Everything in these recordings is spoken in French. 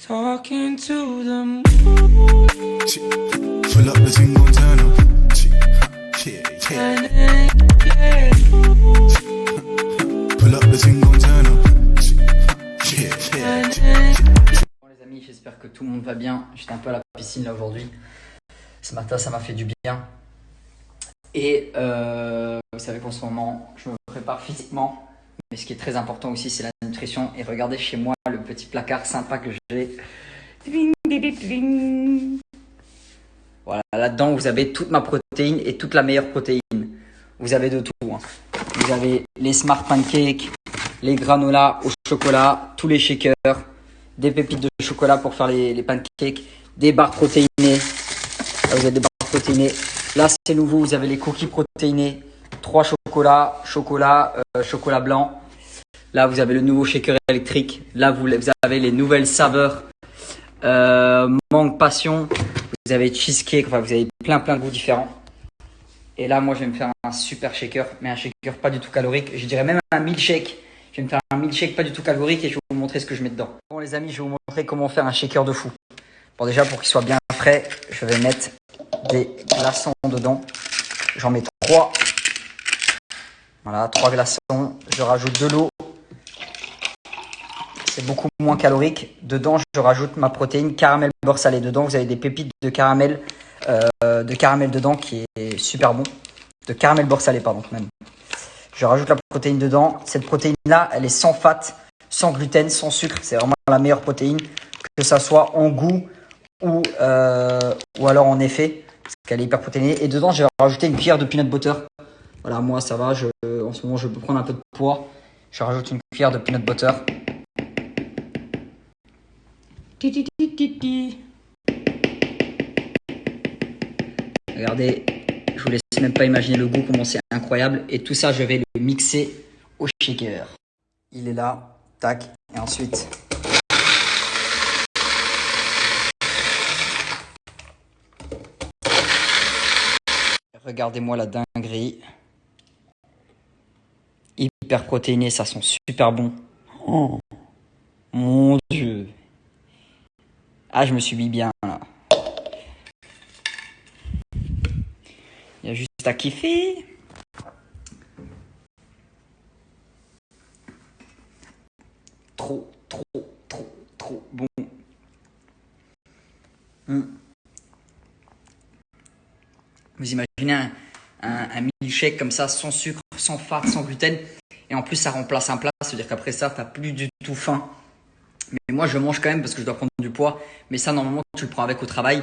Talking to them. Pull up the thing on turn up. Yeah. Pull up the thing on turn up. Bon les amis, j'espère que tout le monde va bien. J'étais un peu à la piscine là aujourd'hui. Ce matin, ça m'a fait du bien. Et vous savez qu'en ce moment, je me prépare physiquement. Mais ce qui est très important aussi, c'est la nutrition. Et regardez chez moi le petit placard sympa que j'ai. Voilà, là-dedans, vous avez toute ma protéine et toute la meilleure protéine. Vous avez de tout. Hein. Vous avez les Smart Pancakes, les granolas au chocolat, tous les shakers, des pépites de chocolat pour faire les pancakes, des barres protéinées. Là, vous avez des barres protéinées. Là, c'est nouveau, vous avez les cookies protéinés. 3 chocolats, chocolat blanc. Là, vous avez le nouveau shaker électrique. Là, vous avez les nouvelles saveurs. Mangue passion. Vous avez cheesecake. Enfin, vous avez plein de goûts différents. Et là, moi, je vais me faire un super shaker. Mais un shaker pas du tout calorique. Je dirais même un milkshake. Je vais me faire un milkshake pas du tout calorique et je vais vous montrer ce que je mets dedans. Bon, les amis, je vais vous montrer comment faire un shaker de fou. Bon, déjà, pour qu'il soit bien frais, je vais mettre des glaçons dedans. J'en mets 3. Voilà, 3 glaçons. Je rajoute de l'eau. C'est beaucoup moins calorique. Dedans, je rajoute ma protéine caramel beurre salé. Dedans, vous avez des pépites de caramel dedans qui est super bon. De caramel beurre salé, pardon, même. Je rajoute la protéine dedans. Cette protéine-là, elle est sans fat, sans gluten, sans sucre. C'est vraiment la meilleure protéine, que ça soit en goût ou alors en effet, parce qu'elle est hyper protéinée. Et dedans, je vais rajouter une cuillère de peanut butter. Voilà, moi, ça va. En ce moment, je peux prendre un peu de poids. Je rajoute une cuillère de peanut butter. Regardez, je vous laisse même pas imaginer le goût, comment c'est incroyable. Et tout ça, je vais le mixer au shaker. Il est là, tac, et ensuite... Regardez-moi la dinguerie. Hyper protéiné, ça sent super bon. Oh, mon Dieu. Ah, je me suis mis bien là. Il y a juste à kiffer. Trop bon. Vous imaginez un milkshake comme ça, sans sucre, sans fat, sans gluten. Et en plus, ça remplace un plat. C'est-à-dire qu'après ça, tu n'as plus du tout faim. Mais moi, je mange quand même parce que je dois prendre du poids. Mais ça, normalement, tu le prends avec au travail.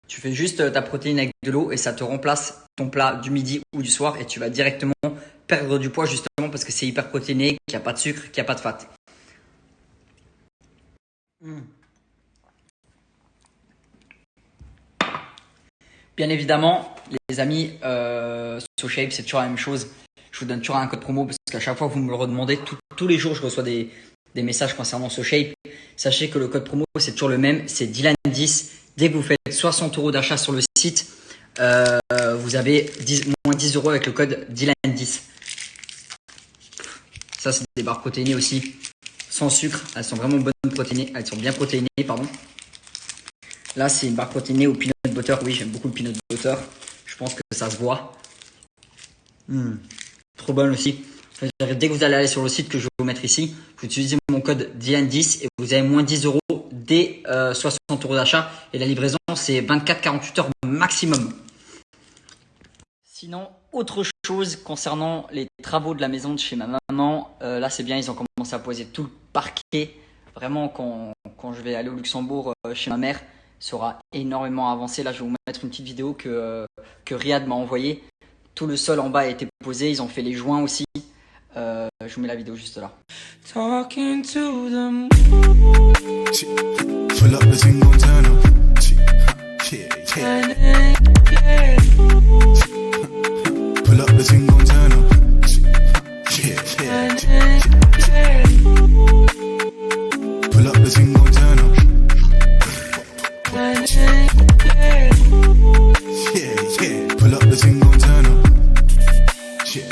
Tu fais juste ta protéine avec de l'eau et ça te remplace ton plat du midi ou du soir. Et tu vas directement perdre du poids justement parce que c'est hyper protéiné, qu'il n'y a pas de sucre, qu'il n'y a pas de fat. Bien évidemment, les amis, SoShape, c'est toujours la même chose. Je vous donne toujours un code promo parce qu'à chaque fois que vous me le redemandez, tous les jours, je reçois des messages concernant SoShape. Sachez que le code promo, c'est toujours le même, c'est Dylan10. Dès que vous faites 60 € d'achat sur le site, vous avez moins 10 € avec le code Dylan10. Ça, c'est des barres protéinées aussi, sans sucre. Elles sont vraiment bonnes protéinées. Elles sont bien protéinées, pardon. Là, c'est une barre protéinée au peanut butter. Oui, j'aime beaucoup le peanut butter. Je pense que ça se voit. Trop bonne aussi. Dès que vous allez aller sur le site que je vais vous mettre ici, vous utilisez mon code Dylan10 et vous avez moins 10 € dès 60 € d'achat. Et la livraison, c'est 24-48 heures maximum. Sinon, autre chose concernant les travaux de la maison de chez ma maman. Là, c'est bien, ils ont commencé à poser tout le parquet. Vraiment, quand je vais aller au Luxembourg chez ma mère, ça aura énormément avancé. Là, je vais vous mettre une petite vidéo que Riyad m'a envoyée. Tout le sol en bas a été posé. Ils ont fait les joints aussi. Je vous mets la vidéo juste là. Talking to them. Pull up the thing on turn up. Yeah. Pull up the thing on turn up. Yeah. Pull up the thing on turn up. Yeah. Pull up the thing on turn up. Yeah.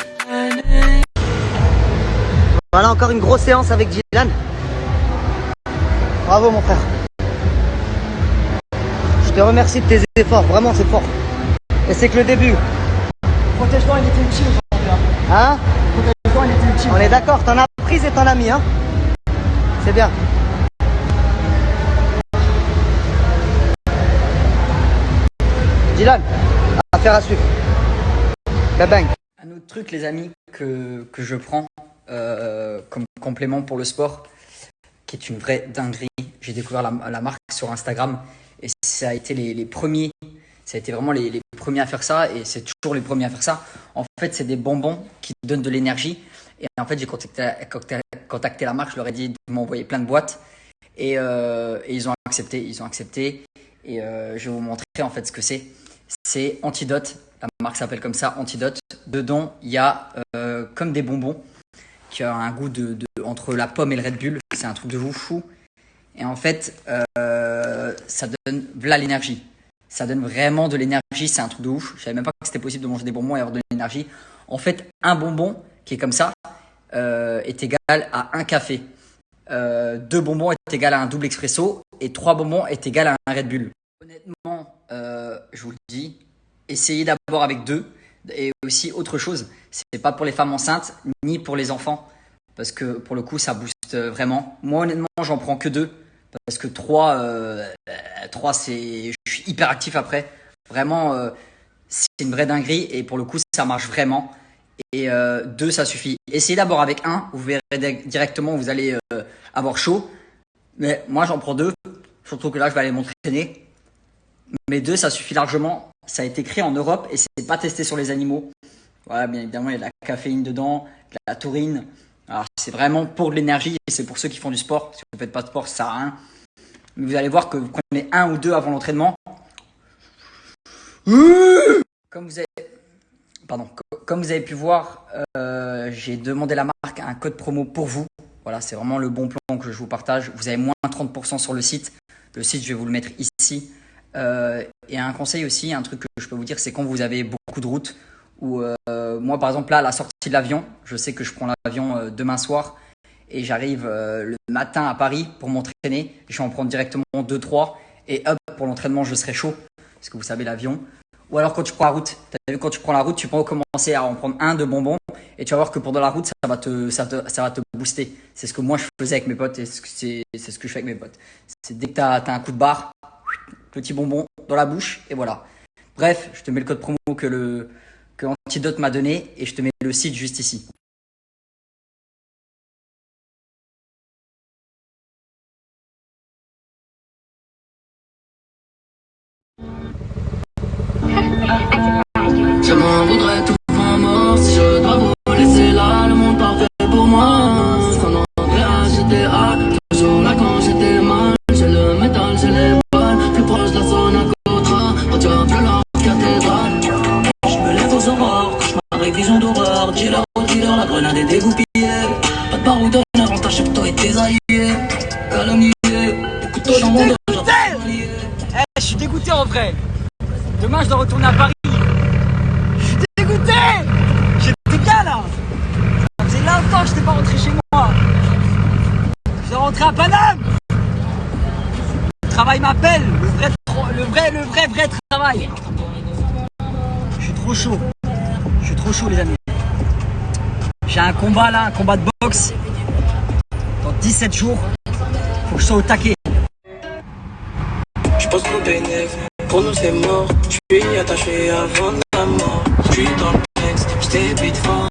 Voilà encore une grosse séance avec Dylan. Bravo mon frère. te remercie de tes efforts, vraiment c'est fort. Et c'est que le début. Protège-toi, il était utile aujourd'hui. Hein? Protège-toi, il était utile. On est d'accord, t'en as pris et t'en as mis, hein? C'est bien. Dylan, affaire à suivre. Bang bang. Un autre truc, les amis, que je prends comme complément pour le sport, qui est une vraie dinguerie. J'ai découvert la marque sur Instagram et ça a été les premiers. Ça a été vraiment les premiers à faire ça et c'est toujours les premiers à faire ça. En fait, c'est des bonbons qui donnent de l'énergie. Et en fait, j'ai contacté la marque, je leur ai dit de m'envoyer plein de boîtes et ils ont accepté. Et je vais vous montrer en fait ce que c'est. C'est Antidote. La marque s'appelle comme ça, Antidote. Dedans, il y a comme des bonbons qui ont un goût entre la pomme et le Red Bull. C'est un truc de fou. Et en fait, ça donne de l'énergie. Ça donne vraiment de l'énergie, c'est un truc de ouf. Je savais même pas que c'était possible de manger des bonbons et avoir de l'énergie. En fait, un bonbon qui est comme ça est égal à un café. 2 bonbons est égal à un double expresso et 3 bonbons est égal à un Red Bull. Honnêtement, je vous le dis, essayez d'abord avec 2. Et aussi autre chose, c'est pas pour les femmes enceintes ni pour les enfants parce que pour le coup ça booste vraiment. Moi honnêtement j'en prends que 2 parce que 3 je suis hyper actif après. Vraiment c'est une vraie dinguerie et pour le coup ça marche vraiment. Et 2 ça suffit. Essayez d'abord avec 1, vous verrez directement vous allez avoir chaud. Mais moi j'en prends 2, surtout que là je vais aller m'entraîner. Mais 2 ça suffit largement. Ça a été créé en Europe et c'est pas testé sur les animaux. Voilà, bien évidemment, il y a de la caféine dedans, de la taurine. Alors, c'est vraiment pour de l'énergie et c'est pour ceux qui font du sport. Si vous ne faites pas de sport, ça sert à rien. Mais vous allez voir que vous prenez 1 ou 2 avant l'entraînement. Comme vous avez pu voir, j'ai demandé à la marque un code promo pour vous. Voilà, c'est vraiment le bon plan que je vous partage. Vous avez moins 30% sur le site. Le site, je vais vous le mettre ici. Et un conseil aussi, un truc que je peux vous dire, c'est quand vous avez beaucoup de routes ou moi par exemple là à la sortie de l'avion, je sais que je prends l'avion demain soir et j'arrive le matin à Paris pour m'entraîner, je vais en prendre directement 2-3 et hop pour l'entraînement je serai chaud parce que vous savez l'avion. Ou alors quand tu prends la route, t'as vu quand tu prends la route tu peux commencer à en prendre 1 de bonbons et tu vas voir que pendant la route ça va te booster. C'est ce que moi je faisais avec mes potes et c'est ce que je fais avec mes potes. C'est dès que t'as un coup de barre, petit bonbon dans la bouche et voilà. Bref, je te mets le code promo que Antidote m'a donné et je te mets le site juste ici. Je m'en voudrais tout en mort si je dois vous laisser là, le monde parfait pour moi. Qu'on entrait à GTA, toujours là quand j'étais mal. J'ai le métal, j'ai les balles, plus proche de la zone à Cotra, au diable de la cathédrale. Je me lève aux aurores, cauchemar et vision d'horreur. Dealer au dealer, la grenade est dégoupillée. Pas de baroudonneur, on tâche plutôt et tes alliés. Calomnié, des couteaux dans mon dos. Je suis dégoûté en vrai. Demain je dois retourner à Paris. Dégoûté! J'étais bien là! Ça faisait longtemps que je n'étais pas rentré chez moi! Je dois rentrer à Paname! Le travail m'appelle! Le vrai travail! Je suis trop chaud! Je suis trop chaud les amis! J'ai un combat là, un combat de boxe dans 17 jours. Faut que je sois au taquet. Je pense qu'on bénéfice, pour nous c'est mort. Je suis attaché avant la mort. Je suis dans le texte, je t'ébite fort.